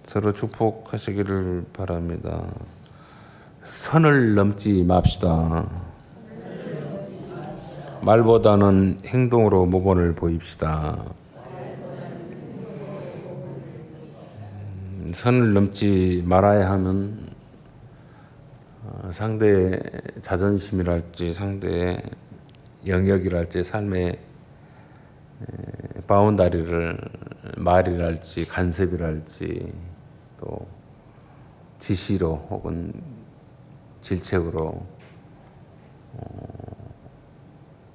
서로 축복하시기를 바랍니다. 선을 넘지 맙시다. 말보다는 행동으로 모범을 보입시다. 선을 넘지 말아야 하면 상대의 자존심이랄지 상대의 영역이랄지 삶의 바운다리를 말이랄지 간섭이랄지 또 지시로 혹은 질책으로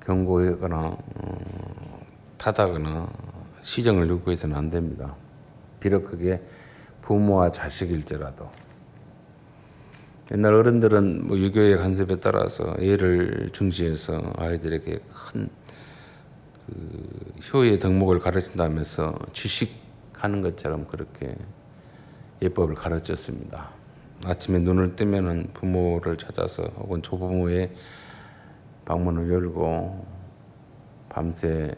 경고하거나 타다거나 시정을 요구해서는 안 됩니다. 비록 그게 부모와 자식일지라도. 옛날 어른들은 뭐 유교의 간섭에 따라서 예를 중시해서 아이들에게 큰 효의 덕목을 가르친다면서 지식하는 것처럼 그렇게 예법을 가르쳤습니다. 아침에 눈을 뜨면은 부모를 찾아서 혹은 조부모의 방문을 열고 밤새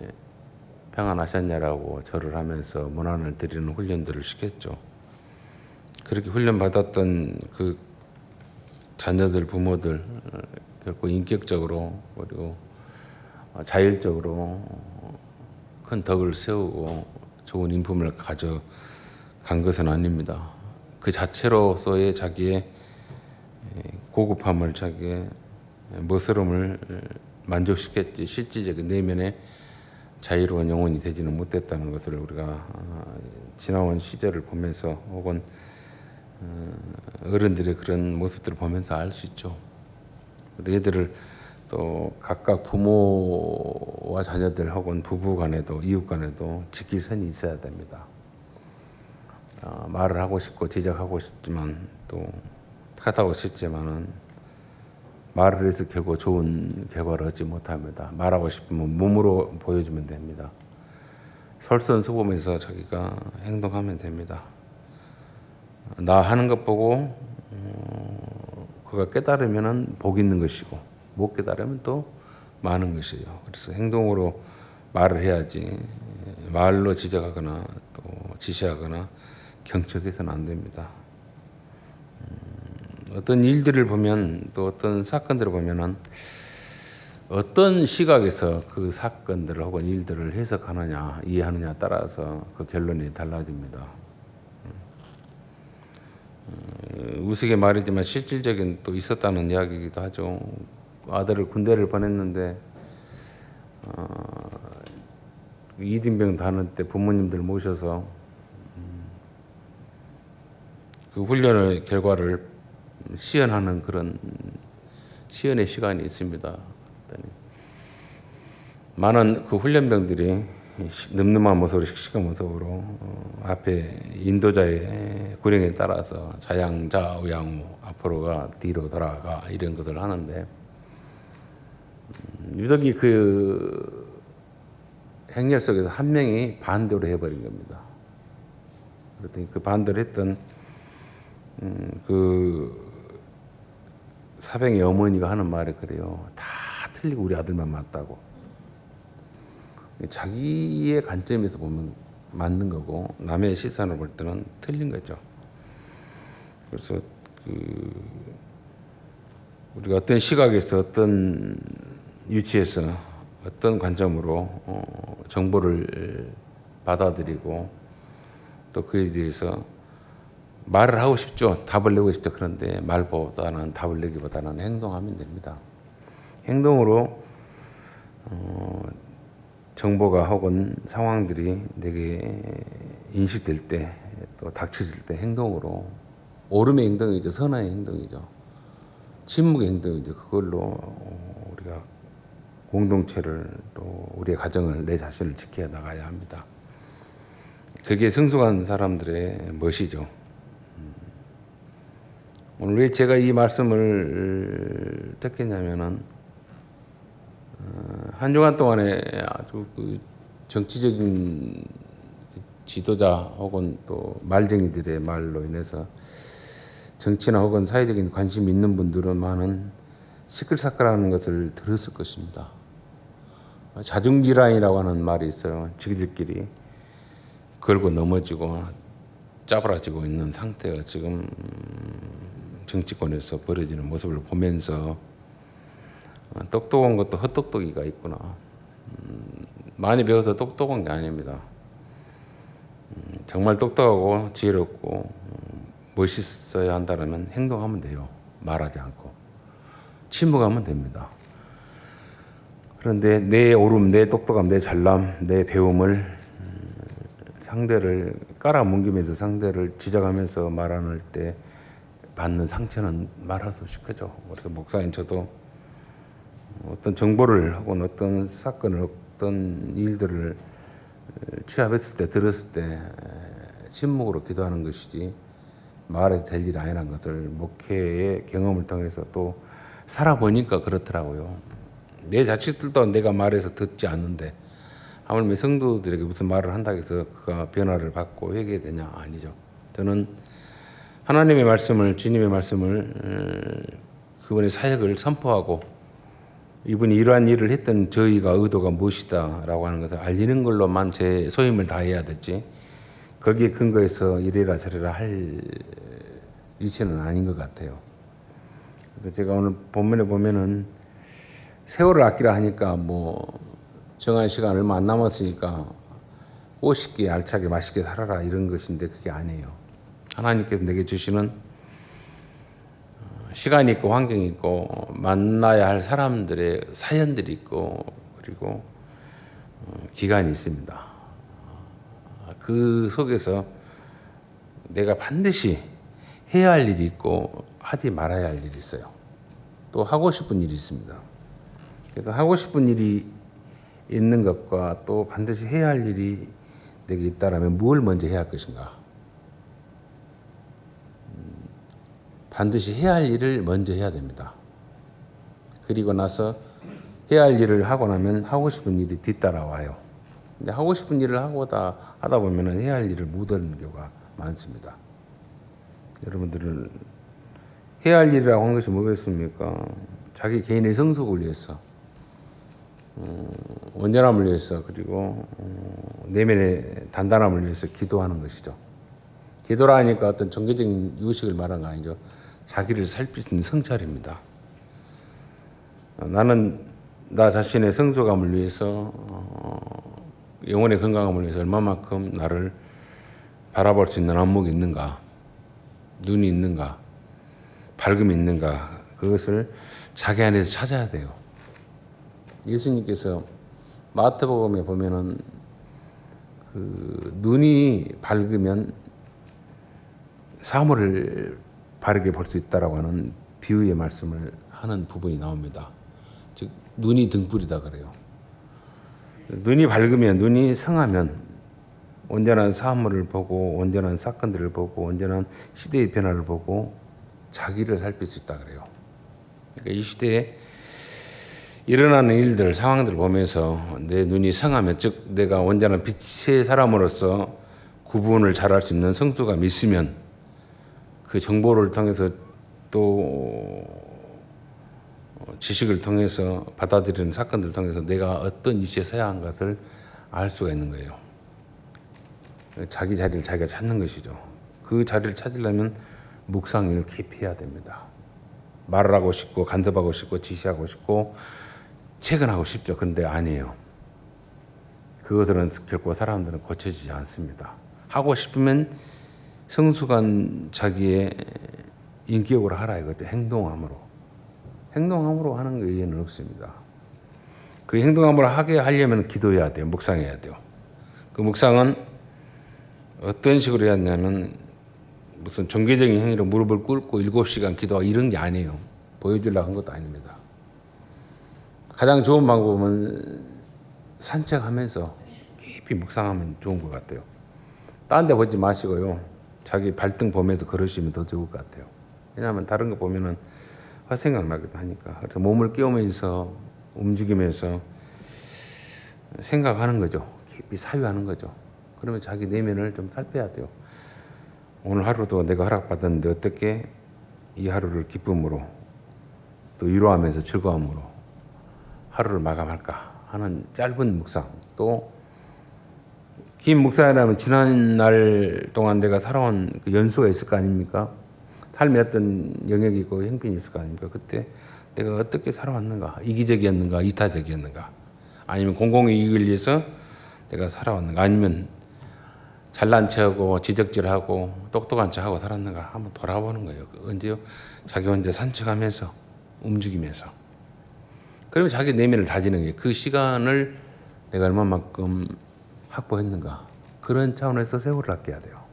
평안하셨냐라고 절을 하면서 문안을 드리는 훈련들을 시켰죠. 그렇게 훈련받았던 그 자녀들, 부모들 결코 인격적으로 그리고 자율적으로 큰 덕을 세우고 좋은 인품을 가져간 것은 아닙니다. 그 자체로서의 자기의 고급함을 자기의 멋스러움을 만족시켰지 실질적인 내면의 자유로운 영혼이 되지는 못했다는 것을 우리가 지나온 시절을 보면서 혹은 어른들의 그런 모습들을 보면서 알 수 있죠. 얘들을 또 각각 부모와 자녀들 혹은 부부 간에도 이웃 간에도 지킬 선이 있어야 됩니다. 말을 하고 싶고 지적하고 싶지만 또 탓하고 싶지만은 말을 해서 결국 좋은 결과를 얻지 못합니다. 말하고 싶으면 몸으로 보여주면 됩니다. 솔선수범해서 자기가 행동하면 됩니다. 나 하는 것 보고 그가 깨달으면 복 있는 것이고 못 깨달으면 또 많은 것이에요. 그래서 행동으로 말을 해야지 말로 지적하거나 또 지시하거나 경척해서는 안 됩니다. 어떤 일들을 보면 또 어떤 사건들을 보면은 어떤 시각에서 그 사건들을 혹은 일들을 해석하느냐 이해하느냐 따라서 그 결론이 달라집니다. 우스개 말이지만 실질적인 또 있었다는 이야기이기도 하죠. 아들을 군대를 보냈는데 이등병 다닐 때 부모님들 모셔서 그 훈련의 결과를 시연하는 그런 시연의 시간이 있습니다. 많은 그 훈련병들이 늠름한 모습으로 씩씩한 모습으로 앞에 인도자의 구령에 따라서 자양 좌우양우 앞으로가 뒤로 돌아가 이런 것을 하는데 유독이 그 행렬 속에서 한 명이 반대로 해버린 겁니다. 그랬더니 그 반대로 했던 그 사병의 어머니가 하는 말이 그래요. 다 틀리고 우리 아들만 맞다고. 자기의 관점에서 보면 맞는 거고 남의 시선을 볼 때는 틀린 거죠. 그래서 우리가 어떤 시각에서 어떤 위치에서 어떤 관점으로 정보를 받아들이고 또 그에 대해서 말을 하고 싶죠. 답을 내고 싶죠. 그런데 말보다는 답을 내기보다는 행동하면 됩니다. 행동으로 정보가 혹은 상황들이 내게 인식될 때 또 닥쳐질 때 행동으로 옳음의 행동이죠. 선의 행동이죠. 침묵의 행동이죠. 그걸로 우리가 공동체를 또 우리의 가정을 내 자신을 지켜 나가야 합니다. 그게 성숙한 사람들의 멋이죠. 오늘 왜 제가 이 말씀을 듣겠냐면은 한 주간 동안에 아주 그 정치적인 지도자 혹은 또 말쟁이들의 말로 인해서 정치나 혹은 사회적인 관심 있는 분들은 많은 시끌사끌하는 것을 들었을 것입니다. 자중질환이라고 하는 말이 있어요. 지기들끼리 걸고 넘어지고 짜부라지고 있는 상태가 지금 정치권에서 벌어지는 모습을 보면서 똑똑한 것도 헛똑똑이가 있구나. 많이 배워서 똑똑한 게 아닙니다. 정말 똑똑하고 지혜롭고 멋있어야 한다면 행동하면 돼요. 말하지 않고. 침묵하면 됩니다. 그런데 내 옳음, 내 똑똑함, 내 잘남, 내 배움을 상대를 깔아뭉기면서 상대를 지적하면서 말하는 때 받는 상처는 말할 수 없이 크죠. 그래서 목사인 저도 어떤 정보를 혹은 어떤 사건을 어떤 일들을 취합했을 때 들었을 때 침묵으로 기도하는 것이지 말해도 될 일이 아니라는 것을 목회의 경험을 통해서 또 살아보니까 그렇더라고요. 내 자식들도 내가 말해서 듣지 않는데 하물며 성도들에게 무슨 말을 한다고 해서 그가 변화를 받고 회개되냐? 아니죠. 저는 하나님의 말씀을, 주님의 말씀을 그분의 사역을 선포하고 이분이 이러한 일을 했던 저희가 의도가 무엇이다라고 하는 것을 알리는 걸로만 제 소임을 다해야 됐지 거기에 근거해서 이래라 저래라 할 위치는 아닌 것 같아요. 그래서 제가 오늘 본문에 보면은 세월을 아끼라 하니까 뭐 정한 시간 얼마 안 남았으니까 꼬쉽게 알차게 맛있게 살아라 이런 것인데 그게 아니에요. 하나님께서 내게 주시는 시간이 있고 환경이 있고 만나야 할 사람들의 사연들이 있고 그리고 기간이 있습니다. 그 속에서 내가 반드시 해야 할 일이 있고 하지 말아야 할 일이 있어요. 또 하고 싶은 일이 있습니다. 그래서 하고 싶은 일이 있는 것과 또 반드시 해야 할 일이 내게 있다라면 뭘 먼저 해야 할 것인가? 반드시 해야 할 일을 먼저 해야 됩니다. 그리고 나서 해야 할 일을 하고 나면 하고 싶은 일이 뒤따라와요. 근데 하고 싶은 일을 하다 보면 해야 할 일을 못 하는 경우가 많습니다. 여러분들은 해야 할 일이라고 하는 것이 뭐겠습니까? 자기 개인의 성숙을 위해서 온전함을 위해서 그리고 내면의 단단함을 위해서 기도하는 것이죠. 기도라 하니까 어떤 종교적인 유식을 말한 거 아니죠. 자기를 살필 수 있는 성찰입니다. 나는 나 자신의 성숙함을 위해서 영혼의 건강함을 위해서 얼마만큼 나를 바라볼 수 있는 안목이 있는가, 눈이 있는가, 밝음이 있는가 그것을 자기 안에서 찾아야 돼요. 예수님께서 마태복음에 보면은 그 눈이 밝으면 사물을 바르게 볼 수 있다라고 하는 비유의 말씀을 하는 부분이 나옵니다. 즉 눈이 등불이다 그래요. 눈이 밝으면 눈이 성하면 온전한 사물을 보고 온전한 사건들을 보고 온전한 시대의 변화를 보고 자기를 살필 수 있다 그래요. 그러니까 이 시대에 일어나는 일들, 상황들을 보면서 내 눈이 성하면 즉 내가 온전한 빛의 사람으로서 구분을 잘할 수 있는 성숙감이 있으면 그 정보를 통해서 또 지식을 통해서 받아들이는 사건들을 통해서 내가 어떤 위치에 서야 하는 것을 알 수가 있는 거예요. 자기 자리를 자기가 찾는 것이죠. 그 자리를 찾으려면 묵상을 깊이 해야 됩니다. 말을 하고 싶고 간섭하고 싶고 지시하고 싶고 체근하고 싶죠. 근데 아니에요. 그것들은 결코 사람들은 고쳐지지 않습니다. 하고 싶으면 성숙한 자기의 인격으로 하라 이거죠. 행동함으로. 행동함으로 하는 의의는 없습니다. 그 행동함으로 하게 하려면 기도해야 돼요. 묵상해야 돼요. 그 묵상은 어떤 식으로 해야 하냐면 무슨 종교적인 행위로 무릎을 꿇고 7시간 기도하고 이런 게 아니에요. 보여주려고 한 것도 아닙니다. 가장 좋은 방법은 산책하면서 깊이 묵상하면 좋은 것 같아요. 딴 데 보지 마시고요. 자기 발등 보면서 걸으시면 더 좋을 것 같아요. 왜냐하면 다른 거 보면은 헛생각 나기도 하니까. 그래서 몸을 깨우면서 움직이면서 생각하는 거죠. 깊이 사유하는 거죠. 그러면 자기 내면을 좀 살펴야 돼요. 오늘 하루도 내가 허락받았는데 어떻게 이 하루를 기쁨으로 또 위로하면서 즐거움으로 하루를 마감할까 하는 짧은 묵상 또 김 목사라면 지난 날 동안 내가 살아온 그 연수가 있을 거 아닙니까? 삶의 어떤 영역이 있고 형편이 있을 거 아닙니까? 그때 내가 어떻게 살아왔는가? 이기적이었는가? 이타적이었는가? 아니면 공공의 이익을 위해서 내가 살아왔는가? 아니면 잘난 척하고 지적질하고 똑똑한 척하고 살았는가? 한번 돌아보는 거예요. 언제요? 자기 혼자 산책하면서 움직이면서. 그러면 자기 내면을 다지는 게 그 시간을 내가 얼마만큼 확보했는가? 그런 차원에서 세월을 아껴야 돼요.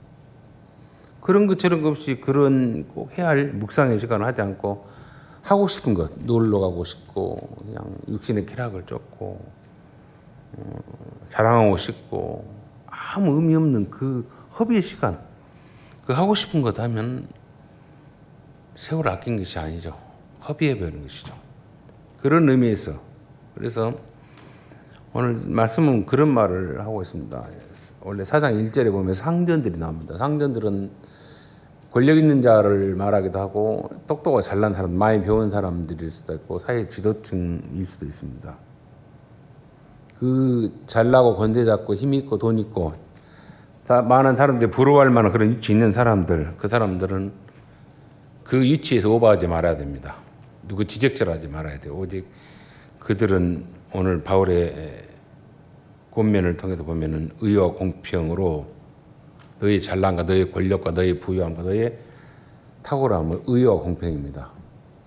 그런 것 저런 것 없이 그런 꼭 해야 할 묵상의 시간을 하지 않고 하고 싶은 것, 놀러 가고 싶고 그냥 육신의 쾌락을 쫓고 자랑하고 싶고 아무 의미 없는 그 허비의 시간, 그 하고 싶은 것 하면 세월을 아낀 것이 아니죠. 허비해 버리는 것이죠. 그런 의미에서 그래서 오늘 말씀은 그런 말을 하고 있습니다. 원래 4장 1절에 보면 상전들이 나옵니다. 상전들은 권력 있는 자를 말하기도 하고 똑똑하고 잘난 사람, 많이 배운 사람들일 수도 있고 사회 지도층일 수도 있습니다. 그 잘나고 권세 잡고 힘 있고 돈 있고 많은 사람들이 부러워할 만한 그런 위치 있는 사람들, 그 사람들은 그 위치에서 오버하지 말아야 됩니다. 누구 지적질하지 말아야 돼요. 오직 그들은 오늘 바울의 권면을 통해서 보면은 의와 공평으로 너의 잘난과 너의 권력과 너의 부유함과 너의 탁월함을 의와 공평입니다.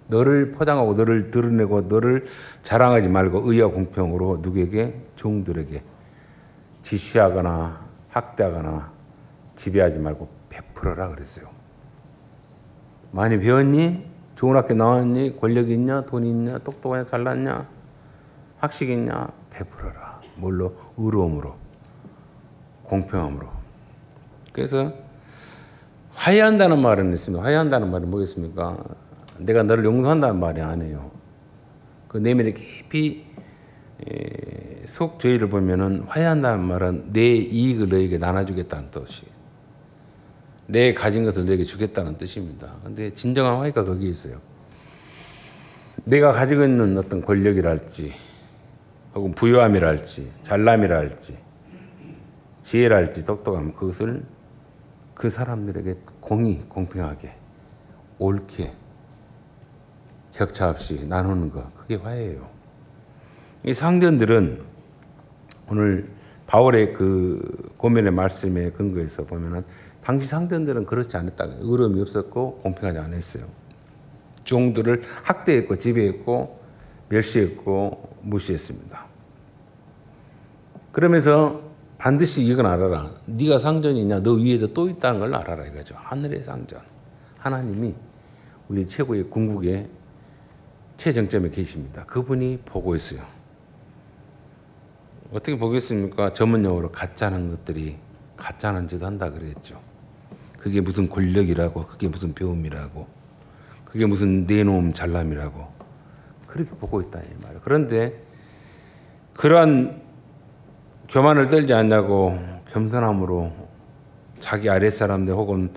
너를 포장하고 너를 드러내고 너를 자랑하지 말고 의와 공평으로 누구에게? 종들에게 지시하거나 학대하거나 지배하지 말고 베풀어라 그랬어요. 많이 배웠니? 좋은 학교 나왔니? 권력이 있냐? 돈이 있냐? 똑똑하냐? 잘났냐? 학식이 있냐? 베풀어라. 뭘로? 의로움으로, 공평함으로. 그래서 화해한다는 말은 있습니다. 화해한다는 말은 뭐겠습니까? 내가 너를 용서한다는 말이 아니에요. 그 내면에 깊이 속 저희를 보면은 화해한다는 말은 내 이익을 너에게 나눠주겠다는 뜻이에요. 내 가진 것을 너에게 주겠다는 뜻입니다. 근데 진정한 화해가 거기에 있어요. 내가 가지고 있는 어떤 권력이랄지 혹은 부유함이랄지 잘남이랄지 지혜랄지 똑똑함 그것을 그 사람들에게 공평하게 옳게 격차 없이 나누는 것 그게 화해예요. 이 상전들은 오늘 바울의 그 고면의 말씀에 근거해서 보면은 당시 상전들은 그렇지 않았다. 의로움이 없었고 공평하지 않았어요. 종들을 학대했고 지배했고 멸시했고 무시했습니다. 그러면서 반드시 이건 알아라. 네가 상전이냐 너 위에도 또 있다는 걸 알아라 이거죠. 하늘의 상전. 하나님이 우리 최고의 궁극의 최정점에 계십니다. 그분이 보고 있어요. 어떻게 보겠습니까? 전문용어로 가짜는 것들이 가짜는 짓 한다 그랬죠. 그게 무슨 권력이라고 그게 무슨 배움이라고 그게 무슨 내놓음 잘남이라고 그렇게 보고 있다 이 말이에요. 그런데 그러한 교만을 떨지 않냐고 겸손함으로 자기 아랫사람들 혹은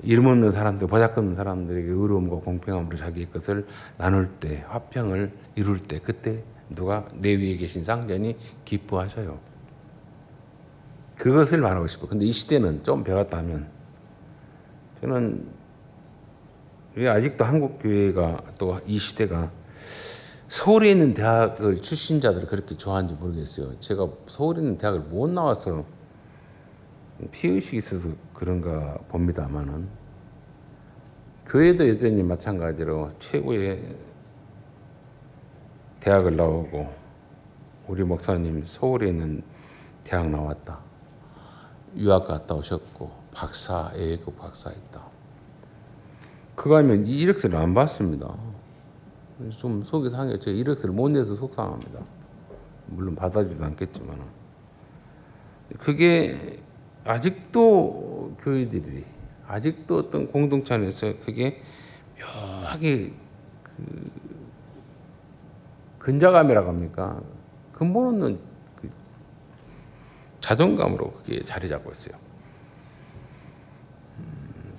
이름 없는 사람들, 보잘것없는 사람들에게 의로움과 공평함으로 자기의 것을 나눌 때, 화평을 이룰 때 그때 누가 내 위에 계신 상전이 기뻐하셔요. 그것을 말하고 싶어요. 근데 이 시대는 좀 배웠다면 저는 왜 아직도 한국교회가 또 이 시대가 서울에 있는 대학을 출신자들을 그렇게 좋아하는지 모르겠어요. 제가 서울에 있는 대학을 못 나와서 피의식이 있어서 그런가 봅니다만은 교회도 여전히 마찬가지로 최고의 대학을 나오고 우리 목사님 서울에 있는 대학 나왔다. 유학 갔다 오셨고 박사, A급 박사했다. 그거 하면 이 이력서를 안 받습니다. 좀 속이 상해요. 제가 이력서를 못 내서 속상합니다. 물론 받아주지도 않겠지만 그게 아직도 교회들이 아직도 어떤 공동체 안에서 그게 묘하게 그 근자감이라고 합니까? 근본 없는 그 자존감으로 그게 자리 잡고 있어요.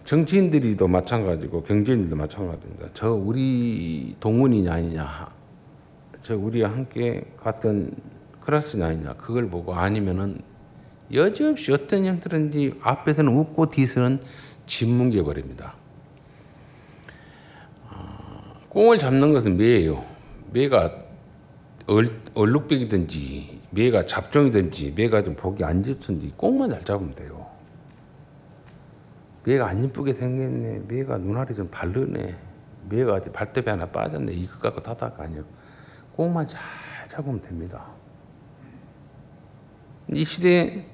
정치인들이도 마찬가지고 경제인들도 마찬가지입니다. 저 우리 동문이냐 아니냐, 저 우리와 함께 같은 클래스냐 아니냐 그걸 보고 아니면은 여지없이 어떤 형태든지 앞에서는 웃고 뒤에서는 짓뭉개 버립니다. 꽁을 잡는 것은 매예요. 매가 얼룩배기든지 매가 잡종이든지 매가 좀 보기 안 좋든지 꽁만 잘 잡으면 돼요. 매가 안 이쁘게 생겼네. 매가 눈알이 좀 다르네. 매가 발톱이 하나 빠졌네. 이것 갖고 탓할 거 아니에요. 꽁만 잘 잡으면 됩니다. 이 시대에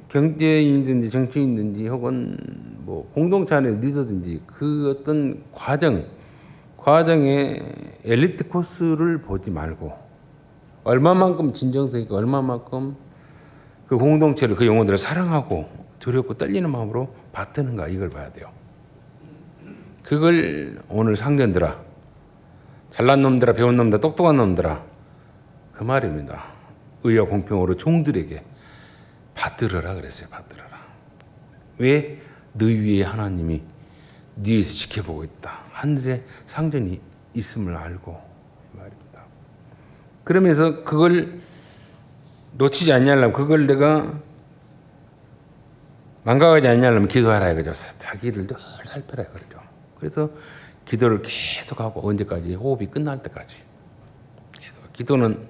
경제인이든지 정치인이든지 혹은 뭐 공동체 안의 리더든지 그 어떤 과정의 엘리트 코스를 보지 말고 얼마만큼 진정성 있고 얼마만큼 그 공동체를 그 영혼들을 사랑하고 두렵고 떨리는 마음으로 받드는가 이걸 봐야 돼요. 그걸 오늘 상전들아, 잘난 놈들아, 배운 놈들아, 똑똑한 놈들아 그 말입니다. 의와 공평으로 종들에게 받들어라 그랬어요. 받들어라. 왜? 너희 위에 하나님이 네 위에서 지켜보고 있다. 하늘에 상전이 있음을 알고 말입니다. 그러면서 그걸 놓치지 않냐면 그걸 내가 망각하지 않냐면 기도하라 이거죠. 자기를 늘 살펴라 이거죠. 그래서 기도를 계속하고 언제까지? 호흡이 끝날 때까지. 기도는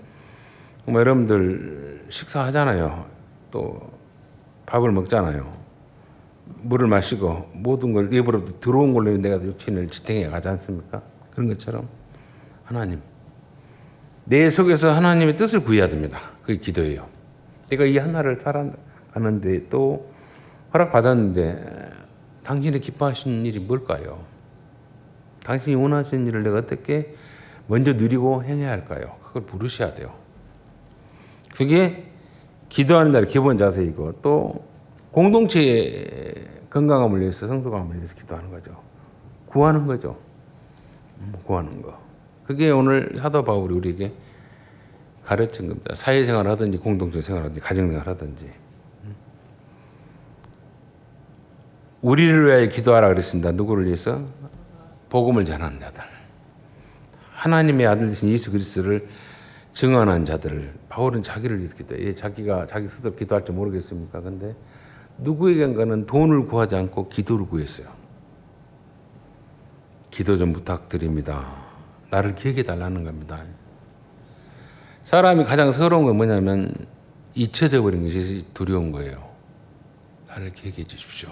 정말 여러분들 식사하잖아요. 또 밥을 먹잖아요. 물을 마시고 모든 걸 입으로 들어온 걸로 내가 육신을 지탱해 가지 않습니까? 그런 것처럼 하나님 내 속에서 하나님의 뜻을 구해야 됩니다. 그게 기도예요. 내가 이 하나를 살아가는데 또 허락받았는데 당신이 기뻐하시는 일이 뭘까요? 당신이 원하시는 일을 내가 어떻게 먼저 누리고 행해야 할까요? 그걸 부르셔야 돼요. 그게 기도하는 자의 기본 자세이고 또 공동체의 건강함을 위해서 성소감을 위해서 기도하는 거죠. 구하는 거죠. 구하는 거. 그게 오늘 사도 바울이 우리에게 가르친 겁니다. 사회생활 하든지 공동체 생활 하든지 가정생활 하든지 우리를 위하여 기도하라 그랬습니다. 누구를 위해서? 복음을 전하는 자들. 하나님의 아들 되신 예수 그리스도를 증언한 자들. 바울은 자기를 위해서 기도해. 자기가 자기 스스로 기도할 줄 모르겠습니까? 근데 누구에겐가는 돈을 구하지 않고 기도를 구했어요. 기도 좀 부탁드립니다. 나를 기억해 달라는 겁니다. 사람이 가장 서러운 건 뭐냐면 잊혀져 버린 것이 두려운 거예요. 나를 기억해 주십시오.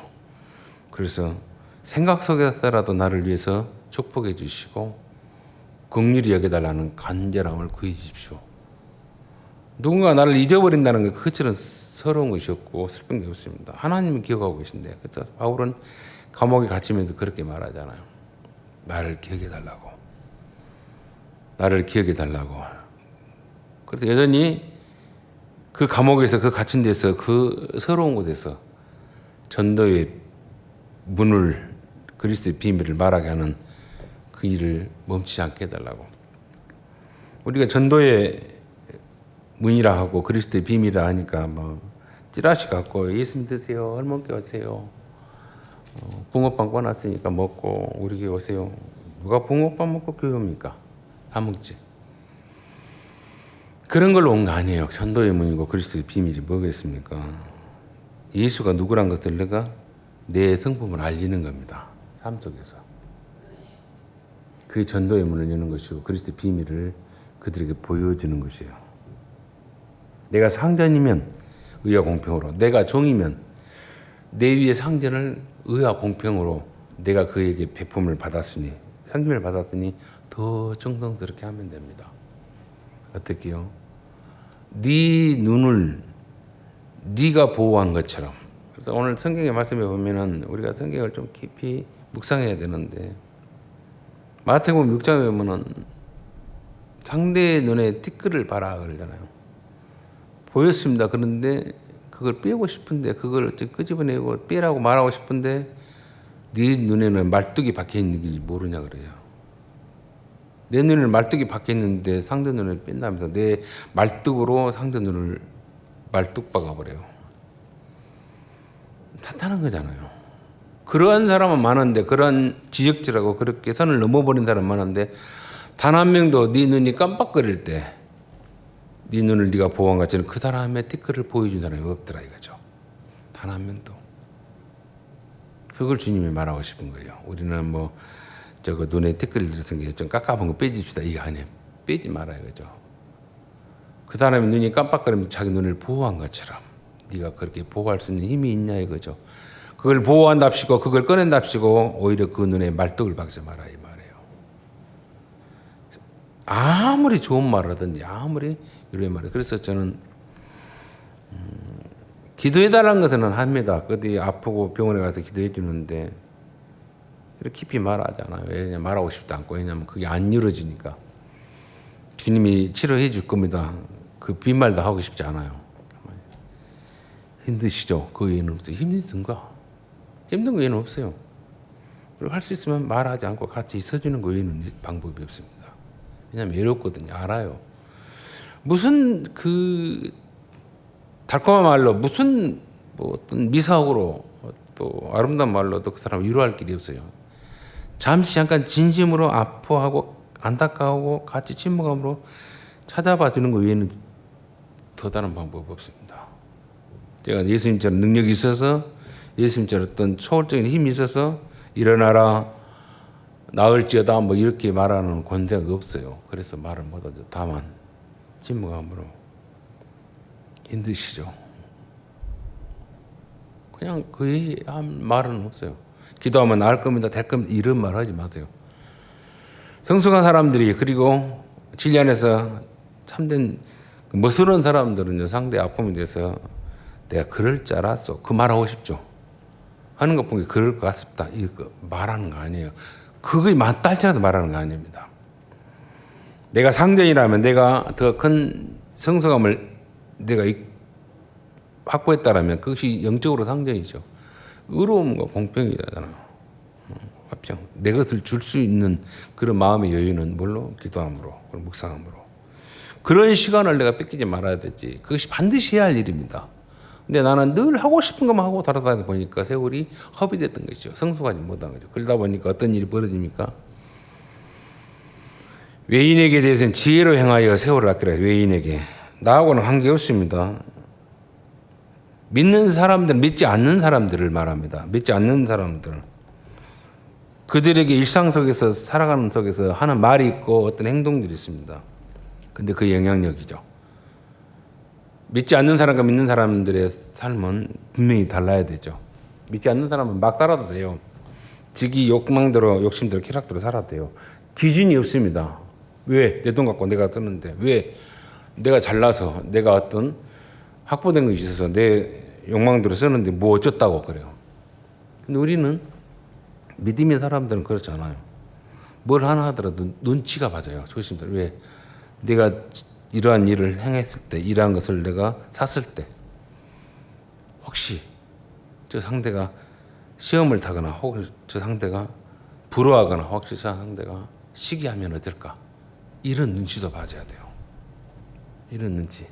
그래서 생각 속에서라도 나를 위해서 축복해 주시고 긍휼히 여겨달라는 간절함을 구해 주십시오. 누군가 나를 잊어버린다는 게 그것처럼 서러운 것이 없고 슬픈 게 없습니다. 하나님은 기억하고 계신데 그래서 바울은 감옥에 갇히면서 그렇게 말하잖아요. 나를 기억해 달라고. 나를 기억해 달라고. 그래서 여전히 그 감옥에서 그 갇힌 데서 그 서러운 곳에서 전도의 문을 그리스도의 비밀을 말하게 하는 그 일을 멈추지 않게 해달라고. 우리가 전도의 문이라 하고 그리스도의 비밀이라 하니까 뭐 찌라시 갖고 예수 믿으세요. 할머니께 오세요. 붕어빵 꺼놨으니까 먹고 우리 교회 오세요. 누가 붕어빵 먹고 교회 옵니까? 다 먹지. 그런 걸로 온 거 아니에요. 전도의 문이고 그리스도의 비밀이 뭐겠습니까? 예수가 누구란 것들 내가 내 성품을 알리는 겁니다. 삶 속에서. 그게 전도의 문을 여는 것이고 그리스도의 비밀을 그들에게 보여주는 것이에요. 내가 상전이면 의와 공평으로, 내가 종이면 내 위에 상전을 의와 공평으로 내가 그에게 베품을 받았으니, 상임을 받았으니 더 정성스럽게 하면 됩니다. 어떻게요? 네 눈을 네가 보호한 것처럼. 그래서 오늘 성경의 말씀에 보면은 우리가 성경을 좀 깊이 묵상해야 되는데 마태복음 6장에 보면은 상대의 눈에 티끌을 봐라 그러잖아요. 보였습니다. 그런데 그걸 빼고 싶은데 그걸 끄집어내고 빼라고 말하고 싶은데 네 눈에는 말뚝이 박혀 있는 게 모르냐 그래요. 내 눈에는 말뚝이 박혀 있는데 상대 눈을 뺀다면서 내 말뚝으로 상대 눈을 말뚝 박아버려요. 탓하는 거잖아요. 그러한 사람은 많은데, 그러한 지적질하고 그렇게 선을 넘어버린 사람 많은데 단 한 명도 네 눈이 깜빡거릴 때 네 눈을 네가 보호한 것처럼 그 사람의 티끌을 보여준 사람이 없더라 이거죠. 단 한 명도. 그걸 주님이 말하고 싶은 거예요. 우리는 뭐 저거 눈에 티끌을 들었은 게 좀 깎아본 거 빼줍시다 이거 아니에요. 빼지 말아요 이거죠. 그 사람의 눈이 깜빡거리면 자기 눈을 보호한 것처럼 네가 그렇게 보호할 수 있는 힘이 있냐 이거죠. 그걸 보호한답시고 그걸 꺼낸답시고 오히려 그 눈에 말뚝을 박지 마라 이 말이에요. 아무리 좋은 말을 하든지 아무리 이런 말을 그래서 저는 기도해달라는 것은 합니다. 어디 아프고 병원에 가서 기도해 주는데 이렇게 깊이 말하지 않아요. 왜냐면 말하고 싶지 않고 왜냐면 그게 안 이루어지니까 주님이 치료해 줄 겁니다. 그 빈말도 하고 싶지 않아요. 힘드시죠? 그 외에는 없어요. 힘든가? 힘든 거 외에는 없어요. 그리고 할 수 있으면 말하지 않고 같이 있어주는 거 외에는 방법이 없습니다. 왜냐면 외롭거든요. 알아요. 무슨 그 달콤한 말로 무슨 뭐 어떤 미사옥으로 또 아름다운 말로도 그 사람을 위로할 길이 없어요. 잠시 잠깐 진심으로 아파하고 안타까워하고 같이 침묵함으로 찾아봐 주는 것 외에는 더 다른 방법이 없습니다. 제가 예수님처럼 능력이 있어서 예수님처럼 어떤 초월적인 힘이 있어서 일어나라 나을지어다 뭐 이렇게 말하는 권세가 없어요. 그래서 말을 못하죠. 다만 침묵함으로 힘드시죠. 그냥 그 한 말은 없어요. 기도하면 나을 겁니다. 될 겁니다. 이런 말 하지 마세요. 성숙한 사람들이 그리고 진리 안에서 참된 멋스러운 사람들은요 상대 아픔에 대해서 내가 그럴 줄 알았어 그 말하고 싶죠. 하는 것 보니 그럴 것 같습니다. 이거 말하는 거 아니에요. 그게 맞다 할지라도 말하는 거 아닙니다. 내가 상전이라면 내가 더 큰 성숙함을 내가 확보했다라면 그것이 영적으로 상전이죠. 의로움과 공평이잖아요. 합정. 내 것을 줄 수 있는 그런 마음의 여유는 뭘로? 기도함으로, 묵상함으로. 그런 시간을 내가 뺏기지 말아야 되지. 그것이 반드시 해야 할 일입니다. 근데 나는 늘 하고 싶은 것만 하고 다르다 보니까 세월이 허비됐던 것이죠. 성숙하지 못한 거죠. 그러다 보니까 어떤 일이 벌어집니까? 외인에게 대해서는 지혜로 행하여 세월을 아끼라. 외인에게. 나하고는 관계없습니다. 믿는 사람들, 믿지 않는 사람들을 말합니다. 믿지 않는 사람들. 그들에게 일상 속에서 살아가는 속에서 하는 말이 있고 어떤 행동들이 있습니다. 근데 그 영향력이죠. 믿지 않는 사람과 믿는 사람들의 삶은 분명히 달라야 되죠. 믿지 않는 사람은 막 살아도 돼요. 지기 욕망대로 욕심대로 쾌락대로 살아도 돼요. 기준이 없습니다. 왜? 내 돈 갖고 내가 쓰는데 왜? 내가 잘나서 내가 어떤 확보된 것이 있어서 내 욕망대로 쓰는데 뭐 어쩌다고 그래요. 근데 우리는 믿음의 사람들은 그렇지 않아요. 뭘 하나 하더라도 눈치가 맞아요. 조심들. 왜? 내가 이러한 일을 행했을 때, 이러한 것을 내가 샀을 때, 혹시 저 상대가 시험을 타거나, 혹은 저 상대가 불화하거나, 혹시 저 상대가 시기하면 어떨까? 이런 눈치도 봐줘야 돼요. 이런 눈치.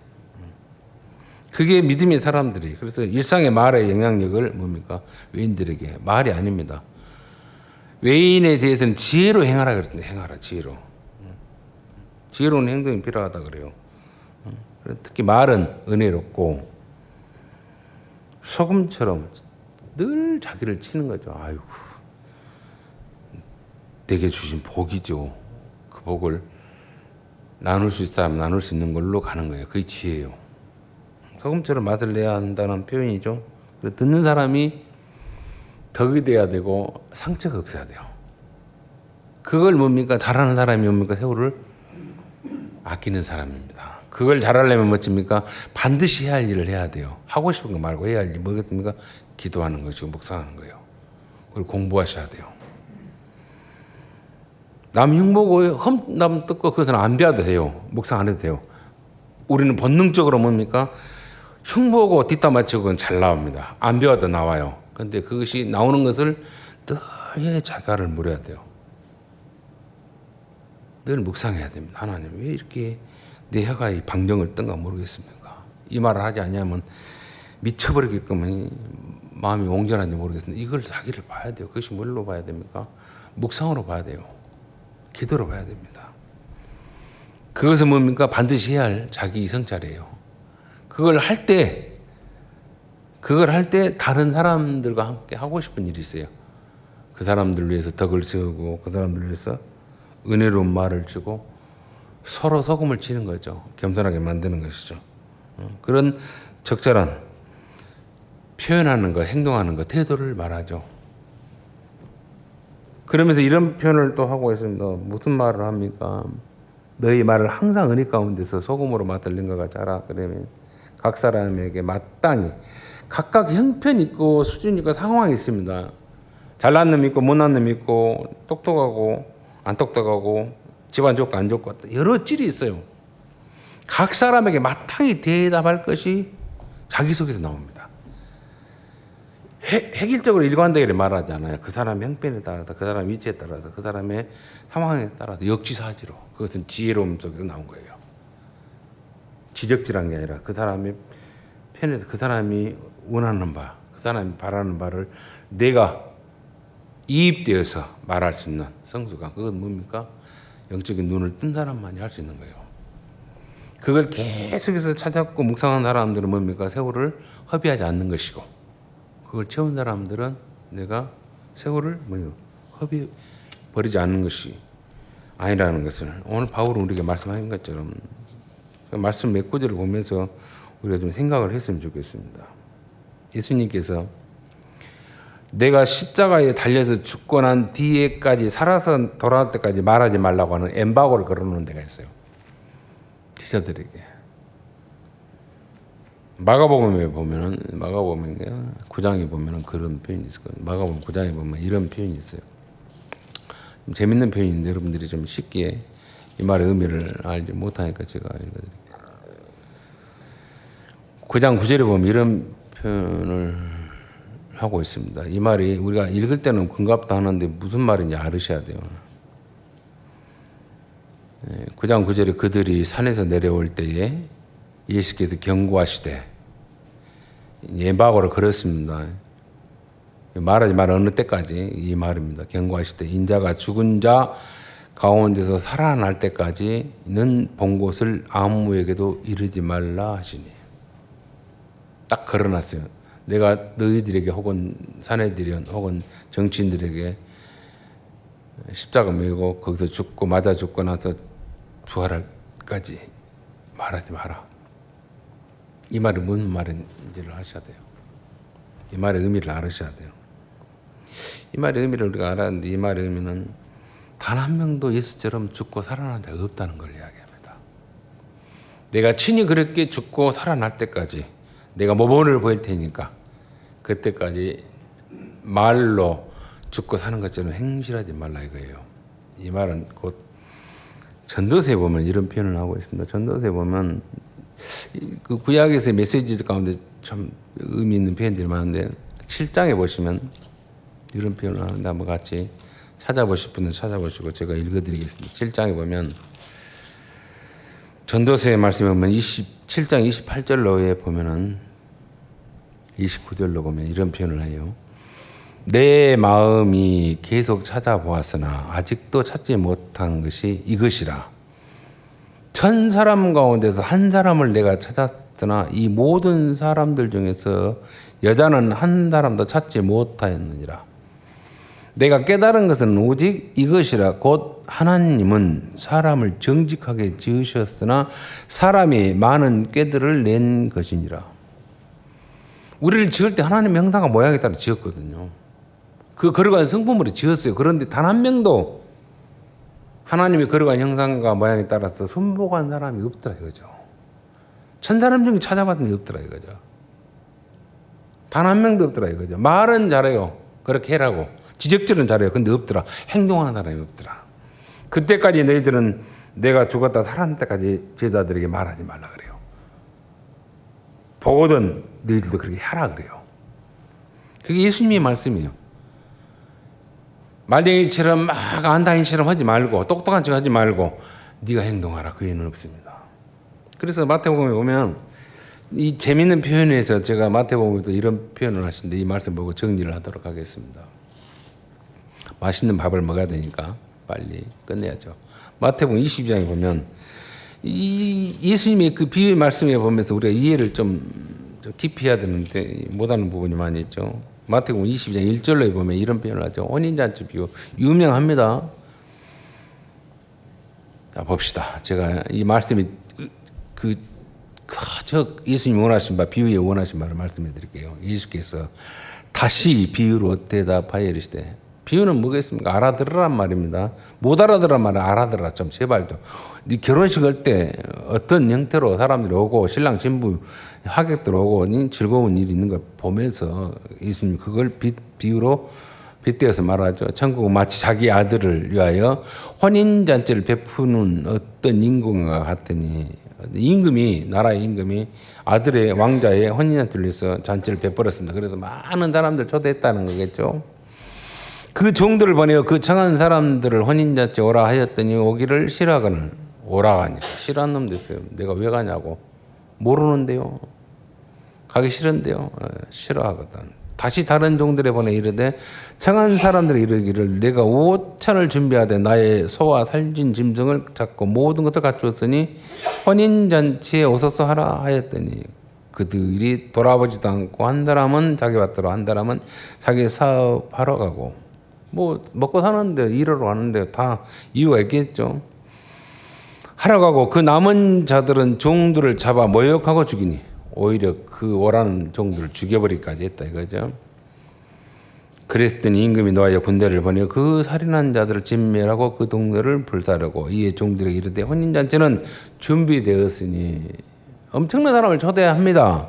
그게 믿음의 사람들이. 그래서 일상의 말의 영향력을 뭡니까? 외인들에게. 말이 아닙니다. 외인에 대해서는 지혜로 행하라 그랬는데 행하라 지혜로. 지혜로운 행동이 필요하다 그래요. 특히 말은 은혜롭고 소금처럼 늘 자기를 치는 거죠. 아이고 내게 주신 복이죠. 그 복을 나눌 수 있다면 나눌 수 있는 걸로 가는 거예요. 그게 지혜예요. 소금처럼 맛을 내야 한다는 표현이죠. 그래서 듣는 사람이 덕이 돼야 되고 상처가 없어야 돼요. 그걸 뭡니까? 잘하는 사람이 뭡니까? 세월을 아끼는 사람입니다. 그걸 잘하려면 뭐입니까? 반드시 해야 할 일을 해야 돼요. 하고 싶은 거 말고 해야 할 일 뭐겠습니까? 기도하는 것이고 묵상하는 거예요. 그리고 공부하셔야 돼요. 남 흉보고 남 뜯고 그것은 안 배워도 돼요. 묵상 안 해도 돼요. 우리는 본능적으로 뭡니까? 흉보고 뒷담 맞추고 그건 잘 나옵니다. 안 배워도 나와요. 그런데 그것이 나오는 것을 늘 자가를 물어야 돼요. 늘 묵상해야 됩니다. 하나님 왜 이렇게 내 혀가 이 방정을 뜬가 모르겠습니까? 이 말을 하지 않으면 미쳐버리게끔 마음이 옹졸한지 모르겠습니다. 이걸 자기를 봐야 돼요. 그것이 뭘로 봐야 됩니까? 묵상으로 봐야 돼요. 기도로 봐야 됩니다. 그것은 뭡니까? 반드시 해야 할 자기 성찰이에요. 그걸 할 때 다른 사람들과 함께 하고 싶은 일이 있어요. 그 사람들 위해서 덕을 지우고 그 사람들 위해서 은혜로운 말을 주고 서로 소금을 치는 거죠. 겸손하게 만드는 것이죠. 그런 적절한 표현하는 것, 행동하는 것, 태도를 말하죠. 그러면서 이런 표현을 또 하고 있습니다. 무슨 말을 합니까? 너희 말을 항상 은혜 가운데서 소금으로 맛들린 것 같이 하라. 그러면 각 사람에게 마땅히 각각 형편이 있고 수준이 있고 상황이 있습니다. 잘난 놈 있고 못난 놈 있고 똑똑하고 안 똑똑하고 집안 좋고 안 좋고 여러 찔이 있어요. 각 사람에게 마땅히 대답할 것이 자기소개에서 나옵니다. 획일적으로 일관되게 말하잖아요. 그 사람 형편에 따라서 그 사람 위치에 따라서 그 사람의 상황에 따라서 역지사지로 그것은 지혜로움 속에서 나온 거예요. 지적질한 게 아니라 그 사람의 편에서 그 사람이 원하는 바, 그 사람이 바라는 바를 내가 이입되어서 말할 수 있는 성수가 그건 뭡니까? 영적인 눈을 뜬 사람만이 할 수 있는 거예요. 그걸 계속해서 찾아듣고 묵상한 사람들은 뭡니까? 세월을 허비하지 않는 것이고 그걸 채운 사람들은 내가 세월을 허비 버리지 않는 것이 아니라는 것을 오늘 바울은 우리에게 말씀하신 것처럼 말씀 몇 구절을 보면서 우리가 좀 생각을 했으면 좋겠습니다. 예수님께서 내가 십자가에 달려서 죽고 난 뒤에까지 살아서 돌아올 때까지 말하지 말라고 하는 엠바고를 걸어놓은 데가 있어요. 지자들에게. 마가복음에 보면은 마가복음 9장에 보면은 그런 표현이 있을 거예요. 마가복음 9장에 보면 이런 표현이 있어요. 좀 재밌는 표현인데 여러분들이 좀 쉽게 이 말의 의미를 알지 못하니까 제가 읽어드릴게요. 9장 9절에 보면 이런 표현을 하고 있습니다. 이 말이 우리가 읽을 때는 금갑다 하는데 무슨 말인지 알으셔야 돼요. 9장 9절에 그들이 산에서 내려올 때에 예수께서 경고하시되 엠바고를 걸었습니다. 말하지 말 어느 때까지 이 말입니다. 경고하시되 인자가 죽은 자 가운데서 살아날 때까지는 본 곳을 아무에게도 이르지 말라 하시니 딱 걸어놨어요. 내가 너희들에게 혹은 사내들이든 혹은 정치인들에게 십자가 메고 거기서 죽고 맞아 죽고 나서 부활할까지 말하지 마라. 이 말이 무슨 말인지를 아셔야 돼요. 이 말의 의미를 알으셔야 돼요. 이 말의 의미를 우리가 알았는데 이 말의 의미는 단 한 명도 예수처럼 죽고 살아난 데가 없다는 걸 이야기합니다. 내가 친히 그렇게 죽고 살아날 때까지 내가 모범을 보일 테니까 그때까지 말로 죽고 사는 것처럼 행실하지 말라 이거예요. 이 말은 곧 전도서에 보면 이런 표현을 하고 있습니다. 전도서에 보면 그 구약에서의 메시지 가운데 참 의미 있는 표현들이 많은데 7장에 보시면 이런 표현을 하는데 한번 같이 찾아보실 분은 찾아보시고 제가 읽어드리겠습니다. 7장에 보면 전도서의 말씀에 보면 7장 28절로에 보면은 29절로 보면 이런 표현을 해요. 내 마음이 계속 찾아보았으나 아직도 찾지 못한 것이 이것이라. 1000사람 가운데서 한 사람을 내가 찾았으나 이 모든 사람들 중에서 여자는 한 사람도 찾지 못하였느니라. 내가 깨달은 것은 오직 이것이라. 곧 하나님은 사람을 정직하게 지으셨으나 사람이 많은 꾀들을 낸 것이니라. 우리를 지을 때 하나님의 형상과 모양에 따라 지었거든요. 그 거룩한 성품으로 지었어요. 그런데 단 한 명도 하나님의 거룩한 형상과 모양에 따라서 순복한 사람이 없더라 이거죠. 1000사람 중에 찾아봤더니 없더라 이거죠. 단 한 명도 없더라 이거죠. 말은 잘해요. 그렇게 해라고. 지적질은 잘해요. 근데 없더라. 행동하는 사람이 없더라. 그때까지 너희들은 내가 죽었다 살아날 때까지 제자들에게 말하지 말라 그래요. 보거든 너희들도 그렇게 하라 그래요. 그게 예수님의 말씀이에요. 말쟁이처럼 막 안다인처럼 하지 말고 똑똑한 척 하지 말고 네가 행동하라. 그 외에는 없습니다. 그래서 마태복음에 보면 이 재미있는 표현에서 제가 마태복음에도 이런 표현을 하시는데 이 말씀 보고 정리를 하도록 하겠습니다. 맛있는 밥을 먹어야 되니까 빨리 끝내야죠. 마태복음 22장에 보면 예수님의 그 비유의 말씀에 보면서 우리가 이해를 좀 깊이 해야 되는데 못하는 부분이 많이 있죠. 마태복음 22장 1절로 보면 이런 표현을 하죠. 혼인잔치 비유 유명합니다. 자, 봅시다. 제가 이 말씀이 저 예수님이 원하신 바 비유에 원하신 바를 말씀해 드릴게요. 예수께서 다시 비유로 대답하여 이르시되 비유는 뭐겠습니까? 알아들으란 말입니다. 못 알아들으란 말은 알아들어라 좀 제발 좀. 결혼식 할 때 어떤 형태로 사람들이 오고 신랑 신부 하객들 오고 즐거운 일이 있는 걸 보면서 예수님 그걸 비유로 빗대어서 말하죠. 천국은 마치 자기 아들을 위하여 혼인잔치를 베푸는 어떤 임금과 같으니 임금이 나라의 임금이 아들의 왕자의 혼인잔치를 위해서 잔치를 베풀었습니다. 그래서 많은 사람들 초대했다는 거겠죠. 그 종들을 보내어 그 청한 사람들을 혼인잔치 오라 하였더니 오기를 싫어하거늘 오라 하니까 싫어하는 놈도 있어요. 내가 왜 가냐고 모르는데요. 가기 싫은데요. 싫어하거든. 다시 다른 종들에 보내 이르되 청한 사람들이 이르기를 내가 오찬을 준비하되 나의 소와 살진 짐승을 잡고 모든 것을 갖추었으니 혼인잔치에 오소서 하라 하였더니 그들이 돌아보지도 않고 한 사람은 자기 밭으로 한 사람은 자기 사업하러 가고 뭐 먹고 사는데 일하러 가는데 다 이유가 있겠죠. 하러 가고 그 남은 자들은 종들을 잡아 모욕하고 죽이니 오히려 그 오라는 종들을 죽여버리기까지 했다 이거죠. 그랬더니 임금이 노하여 군대를 보내어 그 살인한 자들을 진멸하고 그 동네를 불사르고 이에 종들에게 이르되 혼인잔치는 준비되었으니 엄청난 사람을 초대합니다.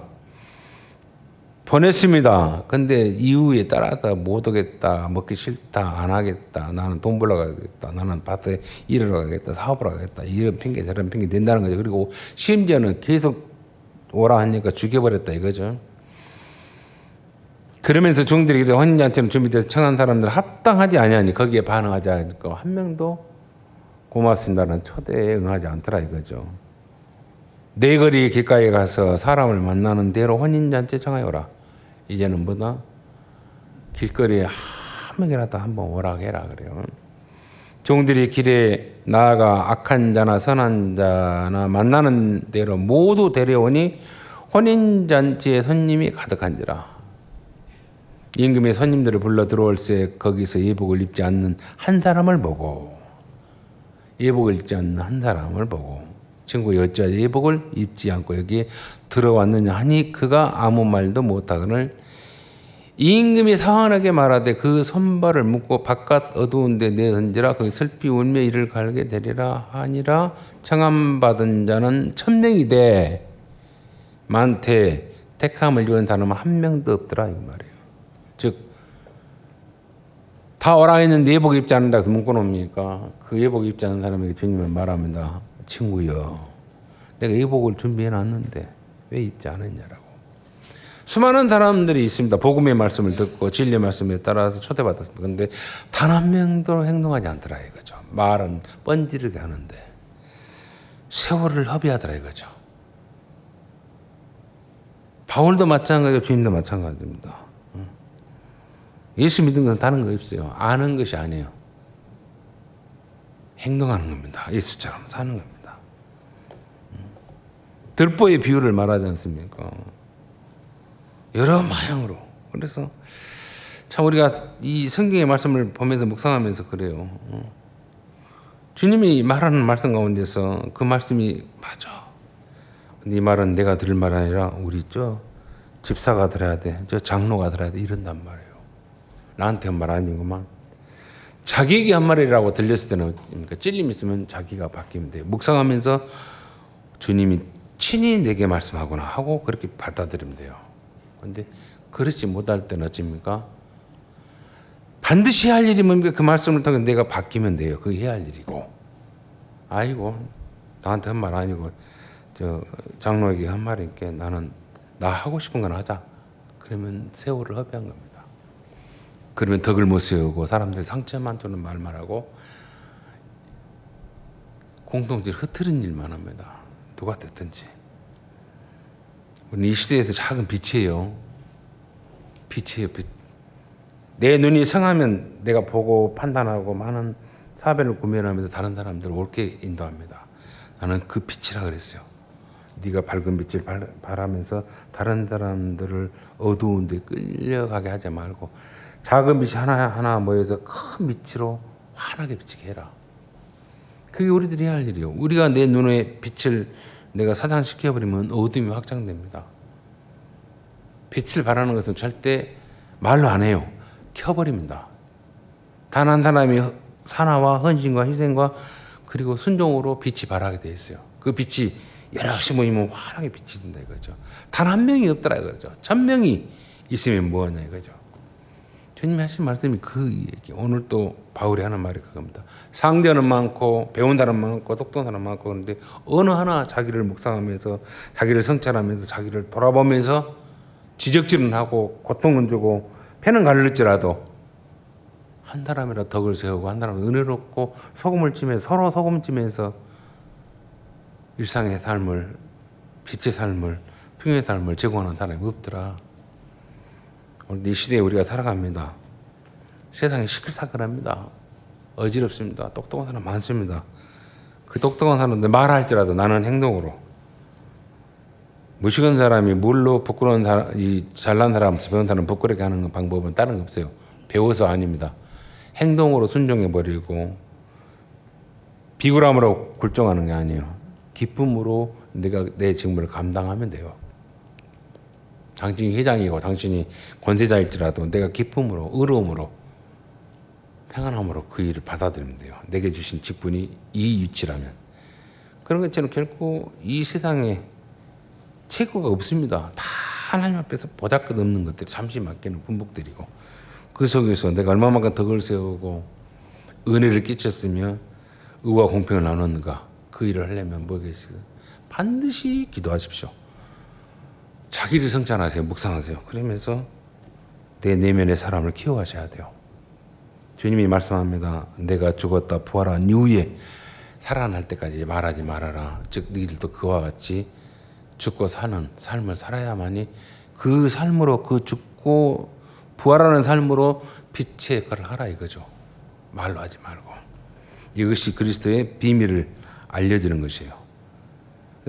보냈습니다. 근데 이유에 따라서 못 오겠다, 먹기 싫다, 안 하겠다, 나는 돈 벌러 가겠다, 나는 밭에 일하러 가겠다, 사업을 하겠다 이런 핑계 저런 핑계 된다는 거죠. 그리고 심지어는 계속 오라 하니까 죽여버렸다 이거죠. 그러면서 종들이 혼인잔치는 준비돼서 청한 사람들 합당하지 아니하니 거기에 반응하지 않고 한 명도 고맙습니다는 초대에 응하지 않더라 이거죠. 네 거리 길가에 가서 사람을 만나는 대로 혼인잔치 청하여라. 이제는 뭐다? 길거리에 한 명이라도 한번 오라 해라 그래요. 종들이 길에 나아가 악한 자나 선한 자나 만나는 대로 모두 데려오니 혼인잔치에 손님이 가득한지라. 임금이 손님들을 불러 들어올새 거기서 예복을 입지 않는 한 사람을 보고 친구 여자 예복을 입지 않고 여기에 들어왔느냐 하니 그가 아무 말도 못하거늘 임금이 사환하게 말하되 그 손발을 묶고 바깥 어두운 데 내던지라 그 슬피 울며 이를 갈게 되리라 하니라. 청함받은 자는 1000명이되 많되 택함을 입은 사람은 한 명도 없더라 이 말이에요. 즉 다 오라 했는데 예복 입지 않는다 그 묶어놓으니까 그 예복 입지 않는 사람에게 주님은 말합니다. 친구여 내가 예복을 준비해놨는데 왜 입지 않았냐라고. 수많은 사람들이 있습니다. 복음의 말씀을 듣고 진리의 말씀에 따라서 초대받았습니다. 그런데 단 한 명도 행동하지 않더라 이거죠. 말은 뻔지르게 하는데 세월을 허비하더라 이거죠. 바울도 마찬가지고 주님도 마찬가지입니다. 예수 믿는 것은 다른 거 없어요. 아는 것이 아니에요. 행동하는 겁니다. 예수처럼 사는 겁니다. 들보의 비유를 말하지 않습니까? 여러 모양으로. 그래서 참 우리가 이 성경의 말씀을 보면서 묵상하면서 그래요. 주님이 말하는 말씀 가운데서 그 말씀이 맞아. 근데 이 말은 내가 들을 말 아니라 우리 집사가 들어야 돼. 장로가 들어야 돼. 이런단 말이에요. 나한테 한 말 아니구만. 자기에게 한 말이라고 들렸을 때는 찔림 있으면 자기가 바뀌면 돼요. 묵상하면서 주님이 친히 내게 말씀하구나 하고 그렇게 받아들이면 돼요. 그런데 그렇지 못할 때는 어찌입니까? 반드시 해야 할 일이 뭡니까? 그 말씀을 통해 내가 바뀌면 돼요. 그게 해야 할 일이고. 아이고 나한테 한 말 아니고 장로에게 한 말이니까 나는 나 하고 싶은 건 하자. 그러면 세월을 허비한 겁니다. 그러면 덕을 못 세우고 사람들이 상처만 주는 말만 하고 공동체를 흐트린 일만 합니다. 누가 됐든지. 우리는 이 시대에서 작은 빛이에요. 빛이에요. 빛. 내 눈이 성하면 내가 보고 판단하고 많은 사변을 구별하면서 다른 사람들을 옳게 인도합니다. 나는 그 빛이라 그랬어요. 네가 밝은 빛을 발하면서 다른 사람들을 어두운 데 끌려가게 하지 말고 작은 빛이 하나하나 모여서 큰 빛으로 환하게 비치게 해라. 그게 우리들이 해야 할 일이에요. 우리가 내 눈에 빛을 내가 사장시켜버리면 어둠이 확장됩니다. 빛을 발하는 것은 절대 말로 안 해요. 켜버립니다. 단 한 사람이 산화와 헌신과 희생과 그리고 순종으로 빛이 발하게 돼 있어요. 그 빛이 여럿이 모이면 환하게 빛이 든다 이거죠. 단 한 명이 없더라 이거죠. 1000명이 있으면 뭐하냐 이거죠. 주님이 하신 말씀이 그 얘기. 오늘 또 바울이 하는 말이 그겁니다. 상대는 많고 배운 사람 많고 똑똑한 사람 많고 그런데 어느 하나 자기를 묵상하면서 자기를 성찰하면서 자기를 돌아보면서 지적질은 하고 고통은 주고 패는 갈릴지라도 한 사람이라 덕을 세우고 한 사람은 은혜롭고 소금을 치면서 서로 소금 치면서 일상의 삶을 빛의 삶을 평의 삶을 제공하는 사람이 없더라. 오늘 이 시대에 우리가 살아갑니다. 세상이 시끌시끌합니다. 어지럽습니다. 똑똑한 사람 많습니다. 그 똑똑한 사람들 말할지라도 나는 행동으로. 무식한 사람이 물로 부끄러운 사람, 이 잘난 사람, 배운 사람 부끄럽게 하는 방법은 다른 게 없어요. 배워서 아닙니다. 행동으로 순종해 버리고 비굴함으로 굴종하는 게 아니에요. 기쁨으로 내가 내 직무를 감당하면 돼요. 당신이 회장이고 당신이 권세자일지라도 내가 기쁨으로 의로움으로 평안함으로 그 일을 받아들이면 돼요. 내게 주신 직분이 이 위치라면. 그런 것처럼 결코 이 세상에 최고가 없습니다. 다 하나님 앞에서 보잘것없는 것들이 잠시 맡기는 분복들이고 그 속에서 내가 얼마만큼 덕을 세우고 은혜를 끼쳤으며 의와 공평을 나눴는가 그 일을 하려면 뭐겠어요? 반드시 기도하십시오. 자기를 성찰하세요. 묵상하세요. 그러면서 내 내면의 사람을 키워가셔야 돼요. 주님이 말씀합니다. 내가 죽었다 부활한 이후에 살아날 때까지 말하지 말아라. 즉 너희들도 그와 같이 죽고 사는 삶을 살아야만이 그 삶으로 그 죽고 부활하는 삶으로 빛의 역할을 하라 이거죠. 말로 하지 말고. 이것이 그리스도의 비밀을 알려주는 것이에요.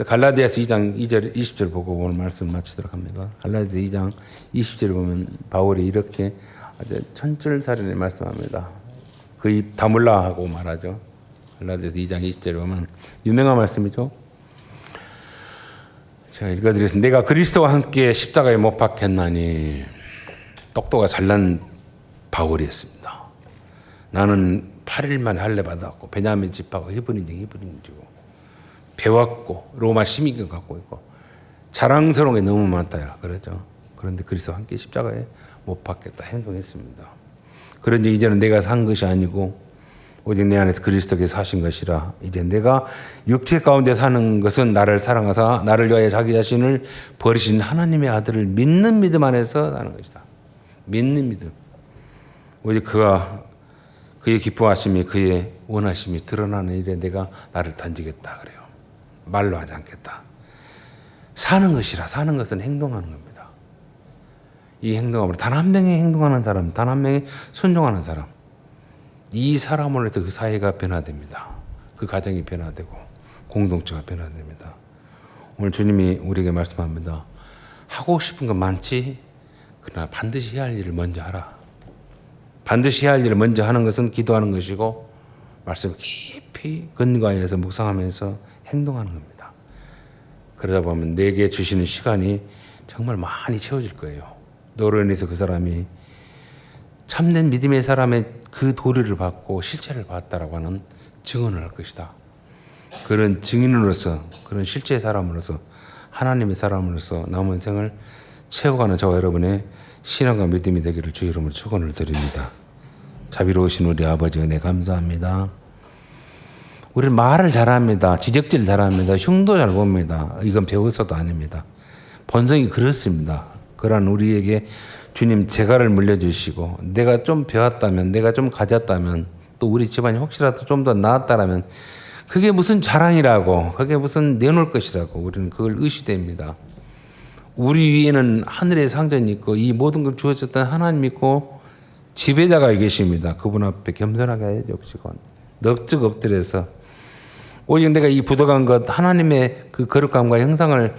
갈라디아서 2장 2절 20절 보고 오늘 말씀 마치도록 합니다. 갈라디아서 2장 20절 보면 바울이 이렇게 아주 천철살인을 말씀합니다. 그 입 다물라 하고 말하죠. 갈라디아서 2장 20절에 보면 유명한 말씀이죠. 제가 읽어드리겠습니다. 내가 그리스도와 함께 십자가에 못 박혔나니 똑똑가 잘난 바울이었습니다. 나는 8일 만에 할례 받았고 베냐민 집하고 히브리인이고 배웠고 로마 시민권 갖고 있고 자랑스러운 게 너무 많다야 그러죠. 그런데 그리스도와 함께 십자가에 못 박겠다 행동했습니다. 그런지 이제는 내가 산 것이 아니고 오직 내 안에서 그리스도께서 사신 것이라. 이제 내가 육체 가운데 사는 것은 나를 사랑하사 나를 위하여 자기 자신을 버리신 하나님의 아들을 믿는 믿음 안에서 사는 것이다. 믿는 믿음. 오직 그가 그의 기뻐하심이 그의 원하심이 드러나는 일에 내가 나를 던지겠다 그래요. 말로 하지 않겠다. 사는 것이라. 사는 것은 행동하는 겁니다. 이 행동함으로 단 한 명이 행동하는 사람, 단 한 명이 순종하는 사람, 이 사람으로 해서 그 사회가 변화됩니다. 그 가정이 변화되고 공동체가 변화됩니다. 오늘 주님이 우리에게 말씀합니다. 하고 싶은 건 많지 그러나 반드시 해야 할 일을 먼저 하라. 반드시 해야 할 일을 먼저 하는 것은 기도하는 것이고 말씀 깊이 근거해서 묵상하면서 행동하는 겁니다. 그러다 보면 내게 주시는 시간이 정말 많이 채워질 거예요. 너로 인해서 그 사람이 참된 믿음의 사람의 그 도리를 받고 실체를 봤다라고 하는 증언을 할 것이다. 그런 증인으로서 그런 실제의 사람으로서 하나님의 사람으로서 남은 생을 채워가는 저와 여러분의 신앙과 믿음이 되기를 주 이름으로 축원을 드립니다. 자비로우신 우리 아버지 은혜 감사합니다. 우리는 말을 잘합니다. 지적질 잘합니다. 흉도 잘 봅니다. 이건 배워서도 아닙니다. 본성이 그렇습니다. 그러한 우리에게 주님 재갈을 물려주시고 내가 좀 배웠다면 내가 좀 가졌다면 또 우리 집안이 혹시라도 좀 더 나았다라면 그게 무슨 자랑이라고 그게 무슨 내놓을 것이라고 우리는 그걸 의시됩니다. 우리 위에는 하늘의 상전이 있고 이 모든 걸 주어졌던 하나님 있고 지배자가 계십니다. 그분 앞에 겸손하게 해주시고 넙죽 엎드려서 오직 내가 이 부족한 것, 하나님의 그 거룩함과 형상을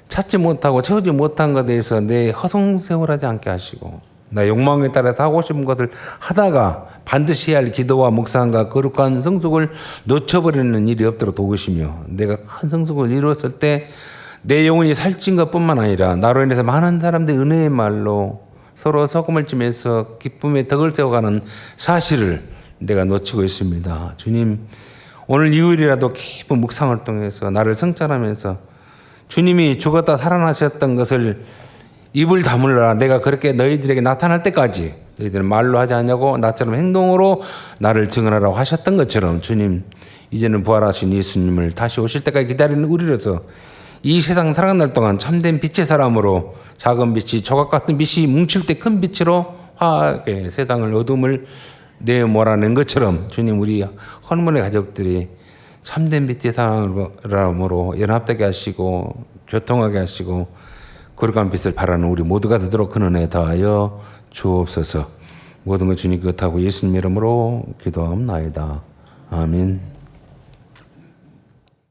찾지 못하고 채우지 못한 것에 대해서 내 허송세월하지 않게 하시고, 나 욕망에 따라서 하고 싶은 것을 하다가 반드시 해야 할 기도와 묵상과 거룩한 성숙을 놓쳐버리는 일이 없도록 도우시며, 내가 큰 성숙을 이루었을 때 내 영혼이 살찐 것뿐만 아니라 나로 인해서 많은 사람들이 은혜의 말로 서로 소금을 찌면서 기쁨의 덕을 세워가는 사실을 내가 놓치고 있습니다. 주님, 오늘 이후이라도 깊은 묵상을 통해서 나를 성찰하면서 주님이 죽었다 살아나셨던 것을 입을 다물라, 내가 그렇게 너희들에게 나타날 때까지 너희들은 말로 하지 않냐고 나처럼 행동으로 나를 증언하라고 하셨던 것처럼, 주님, 이제는 부활하신 예수님을 다시 오실 때까지 기다리는 우리로서 이 세상 살아가는 날 동안 참된 빛의 사람으로, 작은 빛이 조각 같은 빛이 뭉칠 때 큰 빛으로 화하게 세상을 어둠을 내몰아낸 것처럼, 주님, 우리 헌문의 가족들이 참된 빛의 사람으로 연합되게 하시고 교통하게 하시고 거룩한 빛을 바라는 우리 모두가 되도록 그 은혜 더하여 주옵소서. 모든 것 주님 것하고 예수님 이름으로 기도하옵나이다. 아멘.